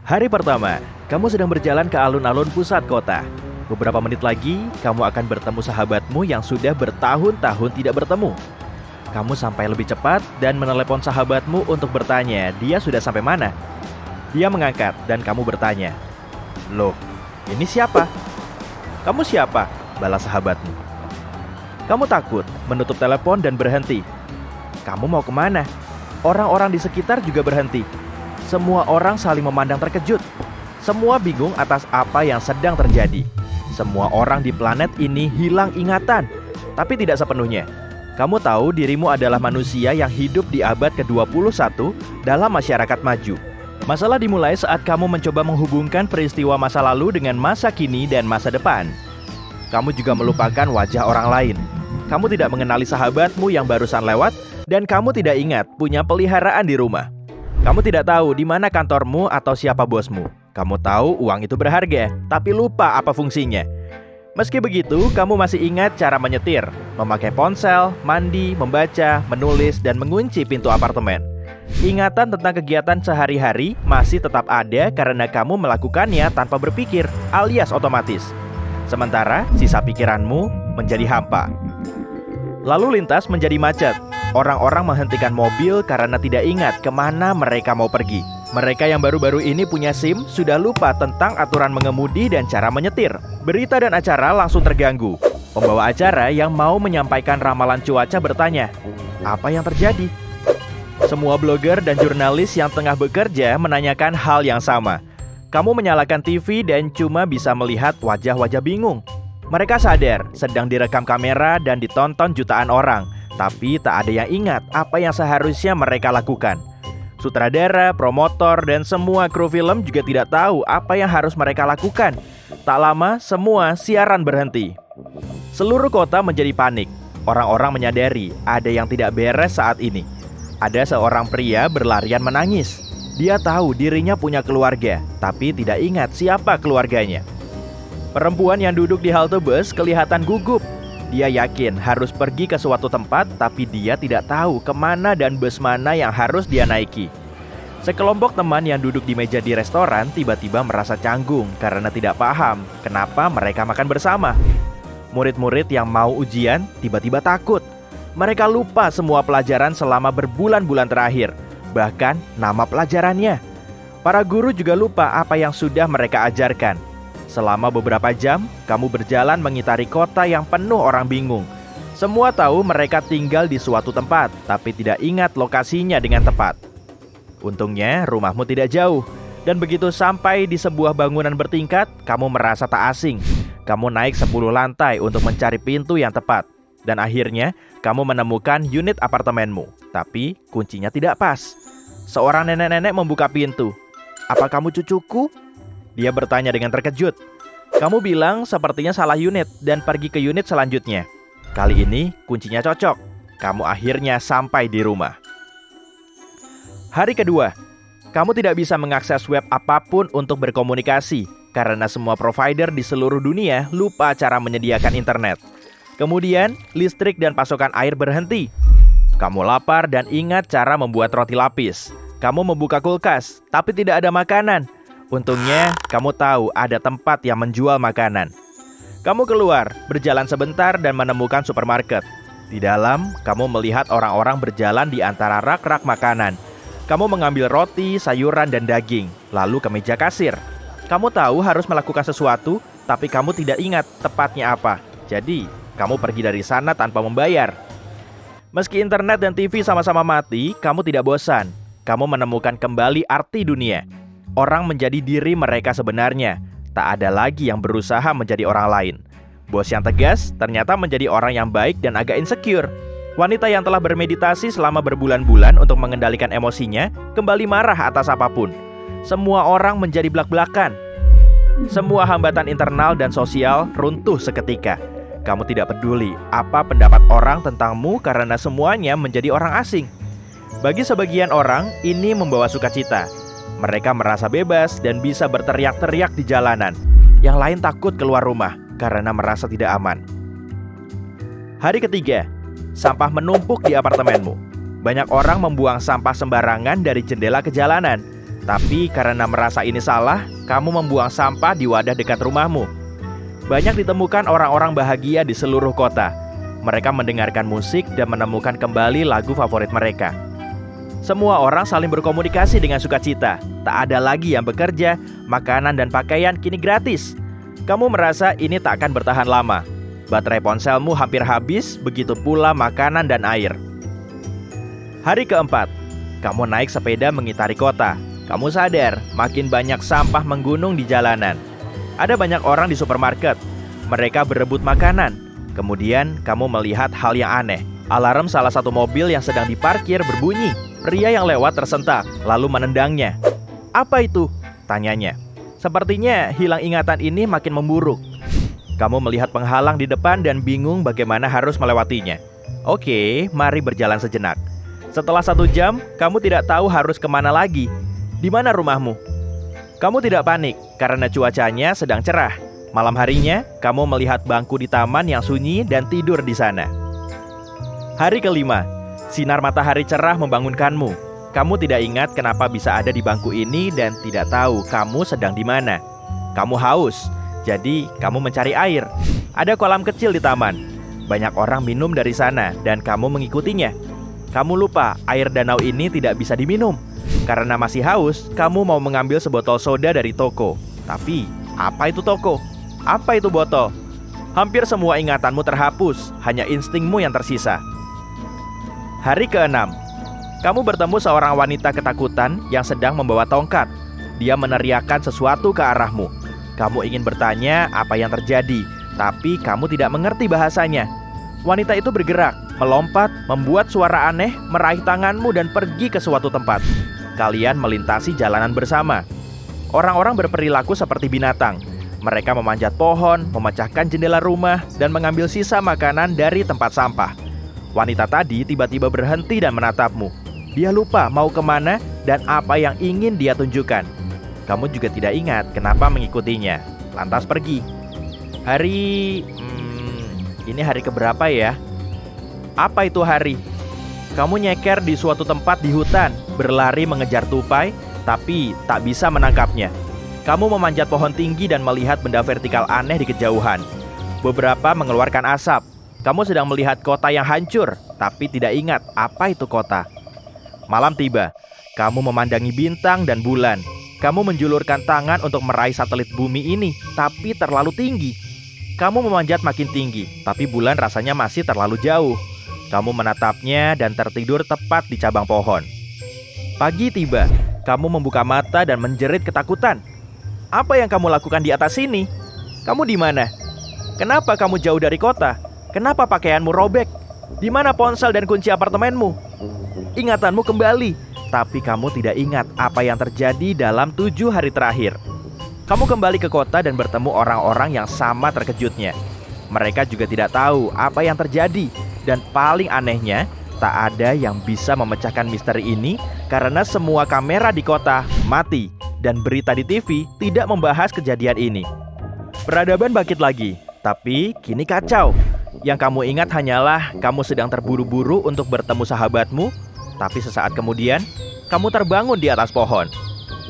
Hari pertama, kamu sedang berjalan ke alun-alun pusat kota. Beberapa menit lagi, kamu akan bertemu sahabatmu yang sudah bertahun-tahun tidak bertemu. Kamu sampai lebih cepat dan menelepon sahabatmu untuk bertanya dia sudah sampai mana. Dia mengangkat dan kamu bertanya, "Loh, ini siapa?" "Kamu siapa?" balas sahabatmu. Kamu takut, menutup telepon dan berhenti. Kamu mau kemana? Orang-orang di sekitar juga berhenti. Semua orang saling memandang terkejut. Semua bingung atas apa yang sedang terjadi. Semua orang di planet ini hilang ingatan, tapi tidak sepenuhnya. Kamu tahu dirimu adalah manusia yang hidup di abad ke-21 dalam masyarakat maju. Masalah dimulai saat kamu mencoba menghubungkan peristiwa masa lalu dengan masa kini dan masa depan. Kamu juga melupakan wajah orang lain. Kamu tidak mengenali sahabatmu yang barusan lewat, dan kamu tidak ingat punya peliharaan di rumah. Kamu tidak tahu di mana kantormu atau siapa bosmu. Kamu tahu uang itu berharga, tapi lupa apa fungsinya. Meski begitu, kamu masih ingat cara menyetir, memakai ponsel, mandi, membaca, menulis, dan mengunci pintu apartemen. Ingatan tentang kegiatan sehari-hari masih tetap ada karena kamu melakukannya tanpa berpikir, alias otomatis. Sementara sisa pikiranmu menjadi hampa. Lalu lintas menjadi macet. Orang-orang menghentikan mobil karena tidak ingat kemana mereka mau pergi. Mereka yang baru-baru ini punya SIM sudah lupa tentang aturan mengemudi dan cara menyetir. Berita dan acara langsung terganggu. Pembawa acara yang mau menyampaikan ramalan cuaca bertanya, "Apa yang terjadi?" Semua blogger dan jurnalis yang tengah bekerja menanyakan hal yang sama. Kamu menyalakan TV dan cuma bisa melihat wajah-wajah bingung. Mereka sadar sedang direkam kamera dan ditonton jutaan orang, tapi tak ada yang ingat apa yang seharusnya mereka lakukan. Sutradara, promotor, dan semua kru film juga tidak tahu apa yang harus mereka lakukan. Tak lama, semua siaran berhenti. Seluruh kota menjadi panik. Orang-orang menyadari ada yang tidak beres saat ini. Ada seorang pria berlarian menangis. Dia tahu dirinya punya keluarga, tapi tidak ingat siapa keluarganya. Perempuan yang duduk di halte bus kelihatan gugup. Dia yakin harus pergi ke suatu tempat, tapi dia tidak tahu kemana dan bus mana yang harus dia naiki. Sekelompok teman yang duduk di meja di restoran tiba-tiba merasa canggung karena tidak paham kenapa mereka makan bersama. Murid-murid yang mau ujian tiba-tiba takut. Mereka lupa semua pelajaran selama berbulan-bulan terakhir, bahkan nama pelajarannya. Para guru juga lupa apa yang sudah mereka ajarkan. Selama beberapa jam, kamu berjalan mengitari kota yang penuh orang bingung. Semua tahu mereka tinggal di suatu tempat, tapi tidak ingat lokasinya dengan tepat. Untungnya, rumahmu tidak jauh. Dan begitu sampai di sebuah bangunan bertingkat, kamu merasa tak asing. Kamu naik 10 lantai untuk mencari pintu yang tepat. Dan akhirnya, kamu menemukan unit apartemenmu. Tapi, kuncinya tidak pas. Seorang nenek-nenek membuka pintu. "Apa kamu cucuku?" Dia bertanya dengan terkejut. "Kamu bilang sepertinya salah unit dan pergi ke unit selanjutnya. Kali ini kuncinya cocok. Kamu akhirnya sampai di rumah." Hari kedua, kamu tidak bisa mengakses web apapun untuk berkomunikasi karena semua provider di seluruh dunia lupa cara menyediakan internet. Kemudian, listrik dan pasokan air berhenti. Kamu lapar dan ingat cara membuat roti lapis. Kamu membuka kulkas, tapi tidak ada makanan. Untungnya, kamu tahu ada tempat yang menjual makanan. Kamu keluar, berjalan sebentar dan menemukan supermarket. Di dalam, kamu melihat orang-orang berjalan di antara rak-rak makanan. Kamu mengambil roti, sayuran, dan daging, lalu ke meja kasir. Kamu tahu harus melakukan sesuatu, tapi kamu tidak ingat tepatnya apa. Jadi, kamu pergi dari sana tanpa membayar. Meski internet dan TV sama-sama mati, kamu tidak bosan. Kamu menemukan kembali arti dunia. Orang menjadi diri mereka sebenarnya. Tak ada lagi yang berusaha menjadi orang lain. Bos yang tegas ternyata menjadi orang yang baik dan agak insecure. Wanita yang telah bermeditasi selama berbulan-bulan untuk mengendalikan emosinya kembali marah atas apapun. Semua orang menjadi blak-blakan. Semua hambatan internal dan sosial runtuh seketika. Kamu tidak peduli apa pendapat orang tentangmu karena semuanya menjadi orang asing. Bagi sebagian orang, ini membawa sukacita. Mereka merasa bebas dan bisa berteriak-teriak di jalanan. Yang lain takut keluar rumah karena merasa tidak aman. Hari ketiga, sampah menumpuk di apartemenmu. Banyak orang membuang sampah sembarangan dari jendela ke jalanan. Tapi karena merasa ini salah, kamu membuang sampah di wadah dekat rumahmu. Banyak ditemukan orang-orang bahagia di seluruh kota. Mereka mendengarkan musik dan menemukan kembali lagu favorit mereka. Semua orang saling berkomunikasi dengan sukacita. Tak ada lagi yang bekerja, makanan dan pakaian kini gratis. Kamu merasa ini tak akan bertahan lama. Baterai ponselmu hampir habis, begitu pula makanan dan air. Hari keempat, kamu naik sepeda mengitari kota. Kamu sadar, makin banyak sampah menggunung di jalanan. Ada banyak orang di supermarket. Mereka berebut makanan. Kemudian, kamu melihat hal yang aneh. Alarm salah satu mobil yang sedang diparkir berbunyi. Pria yang lewat tersentak, lalu menendangnya. "Apa itu?" tanyanya. Sepertinya hilang ingatan ini makin memburuk. Kamu melihat penghalang di depan dan bingung bagaimana harus melewatinya. Oke, mari berjalan sejenak. Setelah 1 jam, kamu tidak tahu harus kemana lagi. Di mana rumahmu? Kamu tidak panik karena cuacanya sedang cerah. Malam harinya, kamu melihat bangku di taman yang sunyi dan tidur di sana. Hari kelima, sinar matahari cerah membangunkanmu. Kamu tidak ingat kenapa bisa ada di bangku ini dan tidak tahu kamu sedang di mana. Kamu haus, jadi kamu mencari air. Ada kolam kecil di taman. Banyak orang minum dari sana dan kamu mengikutinya. Kamu lupa air danau ini tidak bisa diminum. Karena masih haus, kamu mau mengambil sebotol soda dari toko. Tapi, apa itu toko? Apa itu botol? Hampir semua ingatanmu terhapus, hanya instingmu yang tersisa. Hari ke-6, kamu bertemu seorang wanita ketakutan yang sedang membawa tongkat. Dia meneriakkan sesuatu ke arahmu. Kamu ingin bertanya apa yang terjadi, tapi kamu tidak mengerti bahasanya. Wanita itu bergerak, melompat, membuat suara aneh, meraih tanganmu dan pergi ke suatu tempat. Kalian melintasi jalanan bersama. Orang-orang berperilaku seperti binatang. Mereka memanjat pohon, memecahkan jendela rumah, dan mengambil sisa makanan dari tempat sampah. Wanita tadi tiba-tiba berhenti dan menatapmu. Dia lupa mau kemana dan apa yang ingin dia tunjukkan. Kamu juga tidak ingat kenapa mengikutinya. Lantas pergi. Ini hari keberapa ya? Apa itu hari? Kamu nyeker di suatu tempat di hutan, berlari mengejar tupai, tapi tak bisa menangkapnya. Kamu memanjat pohon tinggi dan melihat benda vertikal aneh di kejauhan. Beberapa mengeluarkan asap. Kamu sedang melihat kota yang hancur, tapi tidak ingat apa itu kota. Malam tiba. Kamu memandangi bintang dan bulan. Kamu menjulurkan tangan untuk meraih satelit bumi ini, tapi terlalu tinggi. Kamu memanjat makin tinggi, tapi bulan rasanya masih terlalu jauh. Kamu menatapnya dan tertidur tepat di cabang pohon. Pagi tiba. Kamu membuka mata dan menjerit ketakutan. Apa yang kamu lakukan di atas sini? Kamu di mana? Kenapa kamu jauh dari kota? Kenapa pakaianmu robek? Di mana ponsel dan kunci apartemenmu? Ingatanmu kembali, tapi kamu tidak ingat apa yang terjadi dalam 7 hari terakhir. Kamu kembali ke kota dan bertemu orang-orang yang sama terkejutnya. Mereka juga tidak tahu apa yang terjadi. Dan paling anehnya, tak ada yang bisa memecahkan misteri ini karena semua kamera di kota mati dan berita di TV tidak membahas kejadian ini. Peradaban bangkit lagi, tapi kini kacau. Yang kamu ingat hanyalah kamu sedang terburu-buru untuk bertemu sahabatmu, tapi sesaat kemudian, kamu terbangun di atas pohon.